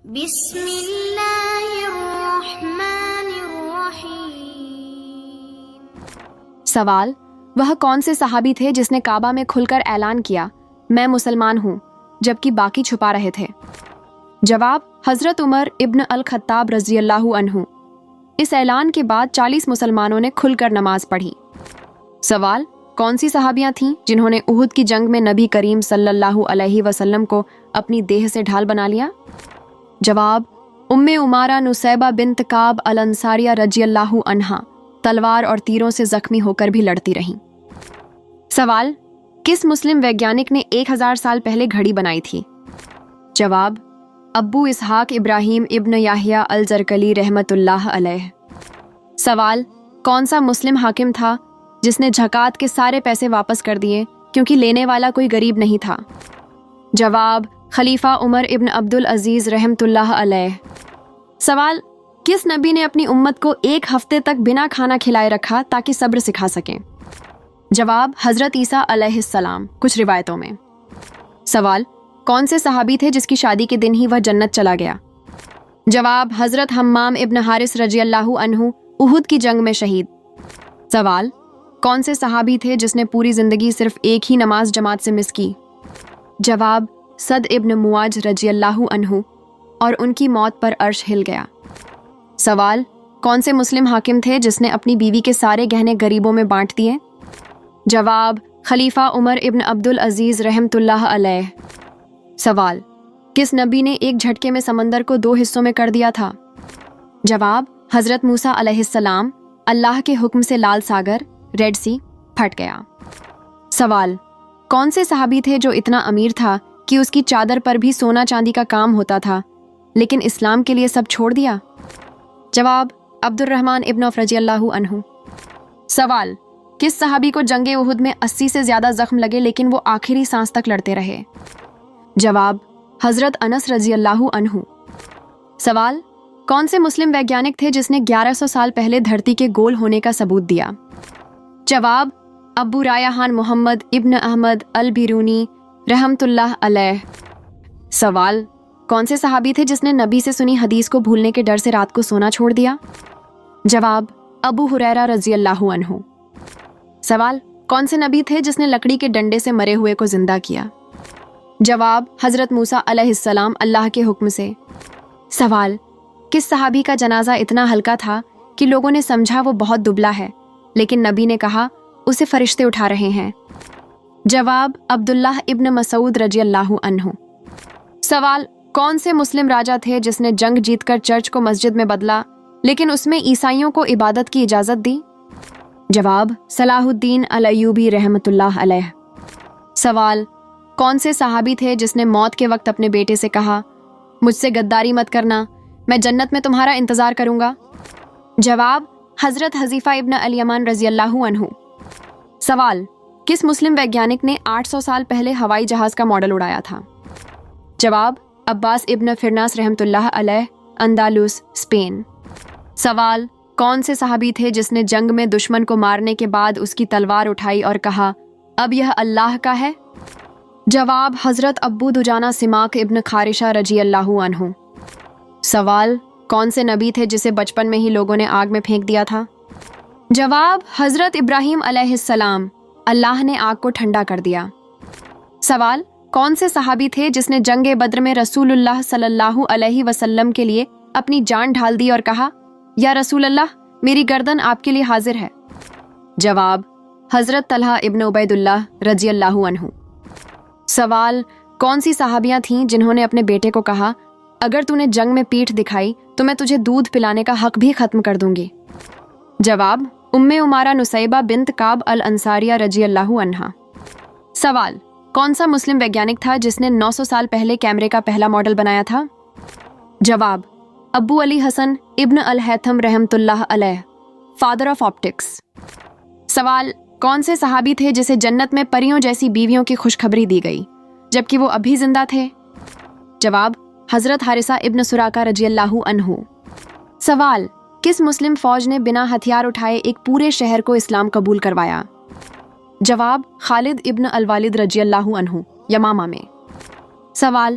بسم اللہ الرحمن الرحیم۔ سوال: وہ کون سے صحابی تھے جس نے کعبہ میں کھل کر اعلان کیا میں مسلمان ہوں جبکہ باقی چھپا رہے تھے؟ جواب: حضرت عمر ابن الخطاب رضی اللہ عنہ۔ اس اعلان کے بعد 40 مسلمانوں نے کھل کر نماز پڑھی۔ سوال: کون سی صحابیاں تھیں جنہوں نے احد کی جنگ میں نبی کریم صلی اللہ علیہ وسلم کو اپنی دیہ سے ڈھال بنا لیا؟ جواب: ام عمارہ نصیبہ بنت کعب الانصاریہ رضی اللہ عنہا تلوار اور تیروں سے زخمی ہو کر بھی لڑتی رہیں۔ سوال: کس مسلم ویگیانک نے 1000 سال پہلے گھڑی بنائی تھی؟ جواب: ابو اسحاق ابراہیم ابن یحییٰ الجرقلی رحمۃ اللہ علیہ۔ سوال: کون سا مسلم حاکم تھا جس نے زکوٰۃ کے سارے پیسے واپس کر دیے کیونکہ لینے والا کوئی غریب نہیں تھا؟ جواب: خلیفہ عمر ابن عبد العزیز رحمۃ اللہ علیہ۔ سوال: کس نبی نے اپنی امت کو 1 ہفتے تک بنا کھانا کھلائے رکھا تاکہ صبر سکھا سکیں؟ جواب: حضرت عیسیٰ علیہ السلام، کچھ روایتوں میں۔ سوال: کون سے صحابی تھے جس کی شادی کے دن ہی وہ جنت چلا گیا؟ جواب: حضرت حمام ابن حارث رضی اللہ عنہ، احد کی جنگ میں شہید۔ سوال: کون سے صحابی تھے جس نے پوری زندگی صرف ایک ہی نماز جماعت سے مس کی؟ جواب: سعد ابن معاذ رضی اللہ عنہ، اور ان کی موت پر عرش ہل گیا۔ سوال: کون سے مسلم حاکم تھے جس نے اپنی بیوی کے سارے گہنے غریبوں میں بانٹ دیے؟ جواب: خلیفہ عمر ابن عبد العزیز رحمۃ اللہ علیہ۔ سوال: کس نبی نے ایک جھٹکے میں سمندر کو 2 حصوں میں کر دیا تھا؟ جواب: حضرت موسیٰ علیہ السلام، اللہ کے حکم سے لال ساگر ریڈ سی پھٹ گیا۔ سوال: کون سے صحابی تھے جو اتنا امیر تھا کہ اس کی چادر پر بھی سونا چاندی کا کام ہوتا تھا لیکن اسلام کے لیے سب چھوڑ دیا؟ جواب: عبد الرحمن ابن عوف رضی اللہ عنہ۔ سوال: کس صحابی کو جنگ احد میں 80 سے زیادہ زخم لگے لیکن وہ آخری سانس تک لڑتے رہے؟ جواب: حضرت انس رضی اللہ عنہ۔ سوال: کون سے مسلم ویگیانک تھے جس نے 1100 سال پہلے دھرتی کے گول ہونے کا ثبوت دیا؟ جواب: ابو ریحان محمد ابن احمد البیرونی رحمۃ اللہ علیہ۔ سوال: کون سے صحابی تھے جس نے نبی سے سنی حدیث کو بھولنے کے ڈر سے رات کو سونا چھوڑ دیا؟ جواب: ابو ہریرہ رضی اللہ عنہ۔ سوال: کون سے نبی تھے جس نے لکڑی کے ڈنڈے سے مرے ہوئے کو زندہ کیا؟ جواب: حضرت موسیٰ علیہ السلام، اللہ کے حکم سے۔ سوال: کس صحابی کا جنازہ اتنا ہلکا تھا کہ لوگوں نے سمجھا وہ بہت دبلا ہے لیکن نبی نے کہا اسے فرشتے اٹھا رہے ہیں؟ جواب: عبداللہ ابن مسعود رضی اللہ عنہ۔ سوال: کون سے مسلم راجہ تھے جس نے جنگ جیت کر چرچ کو مسجد میں بدلا لیکن اس میں عیسائیوں کو عبادت کی اجازت دی؟ جواب: صلاح الدین الایوبی رحمۃ اللہ علیہ۔ سوال: کون سے صحابی تھے جس نے موت کے وقت اپنے بیٹے سے کہا مجھ سے غداری مت کرنا، میں جنت میں تمہارا انتظار کروں گا؟ جواب: حضرت حذیفہ ابن الیمان رضی اللہ عنہ۔ سوال: کس مسلم ویگیانک نے 800 سال پہلے ہوائی جہاز کا ماڈل اڑایا تھا؟ جواب: عباس ابن فرناس رحمۃ اللہ علیہ، اندالوس، اسپین۔ سوال: کون سے صحابی تھے جس نے جنگ میں دشمن کو مارنے کے بعد اس کی تلوار اٹھائی اور کہا اب یہ اللہ کا ہے؟ جواب: حضرت ابو دجانہ سماک ابن خارشہ رضی اللہ عنہ۔ سوال: کون سے نبی تھے جسے بچپن میں ہی لوگوں نے آگ میں پھینک دیا تھا؟ جواب: حضرت ابراہیم علیہ السلام، اللہ نے آگ کو ٹھنڈا کر دیا۔ سوال: کون سے صحابی تھے جس نے جنگ بدر میں رسول اللہ صلی اللہ علیہ وسلم کے لیے اپنی جان ڈھال دی اور کہا یا رسول اللہ میری گردن آپ کے لیے حاضر ہے؟ جواب: حضرت طلحہ ابن عبید اللہ رضی اللہ عنہ۔ سوال: کون سی صحابیاں تھیں جنہوں نے اپنے بیٹے کو کہا اگر تو نے جنگ میں پیٹھ دکھائی تو میں تجھے دودھ پلانے کا حق بھی ختم کر دوں گی؟ جواب: ام عمارہ نصیبہ بنت کعب الانصاریہ رضی اللہ عنہا۔ سوال: کون سا مسلم ویگیانک تھا جس نے 900 سال پہلے کیمرے کا پہلا ماڈل بنایا تھا؟ جواب: ابو علی حسن ابن الہیثم رحمۃ اللہ علیہ، فادر آف آپٹکس۔ سوال: کون سے صحابی تھے جسے جنت میں پریوں جیسی بیویوں کی خوشخبری دی گئی جبکہ وہ ابھی زندہ تھے؟ جواب: حضرت حارثہ ابن سراقہ رضی اللہ عنہ۔ سوال: کس مسلم فوج نے بنا ہتھیار اٹھائے ایک پورے شہر کو اسلام قبول کروایا؟ جواب: خالد ابن الوالد رضی اللہ عنہ، یمامہ میں۔ سوال: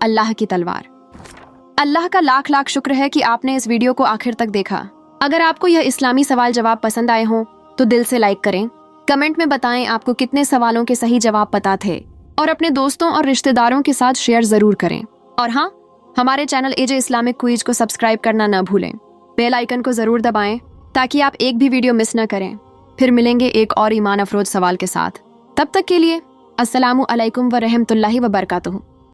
اللہ کی تلوار۔ اللہ کا لاکھ لاکھ شکر ہے کہ آپ نے اس ویڈیو کو آخر تک دیکھا۔ اگر آپ کو یہ اسلامی سوال جواب پسند آئے ہوں تو دل سے لائک کریں، کمنٹ میں بتائیں آپ کو کتنے سوالوں کے صحیح جواب پتہ تھے، اور اپنے دوستوں اور رشتہ داروں کے ساتھ شیئر ضرور کریں۔ اور ہاں، ہمارے چینل AJ اسلامک کوئز کو سبسکرائب کرنا نہ بھولیں، بیل آئیکن کو ضرور دبائیں تاکہ آپ ایک بھی ویڈیو مس نہ کریں۔ پھر ملیں گے ایک اور ایمان افروز سوال کے ساتھ، تب تک کے لیے السلام علیکم ورحمۃ اللہ وبرکاتہ۔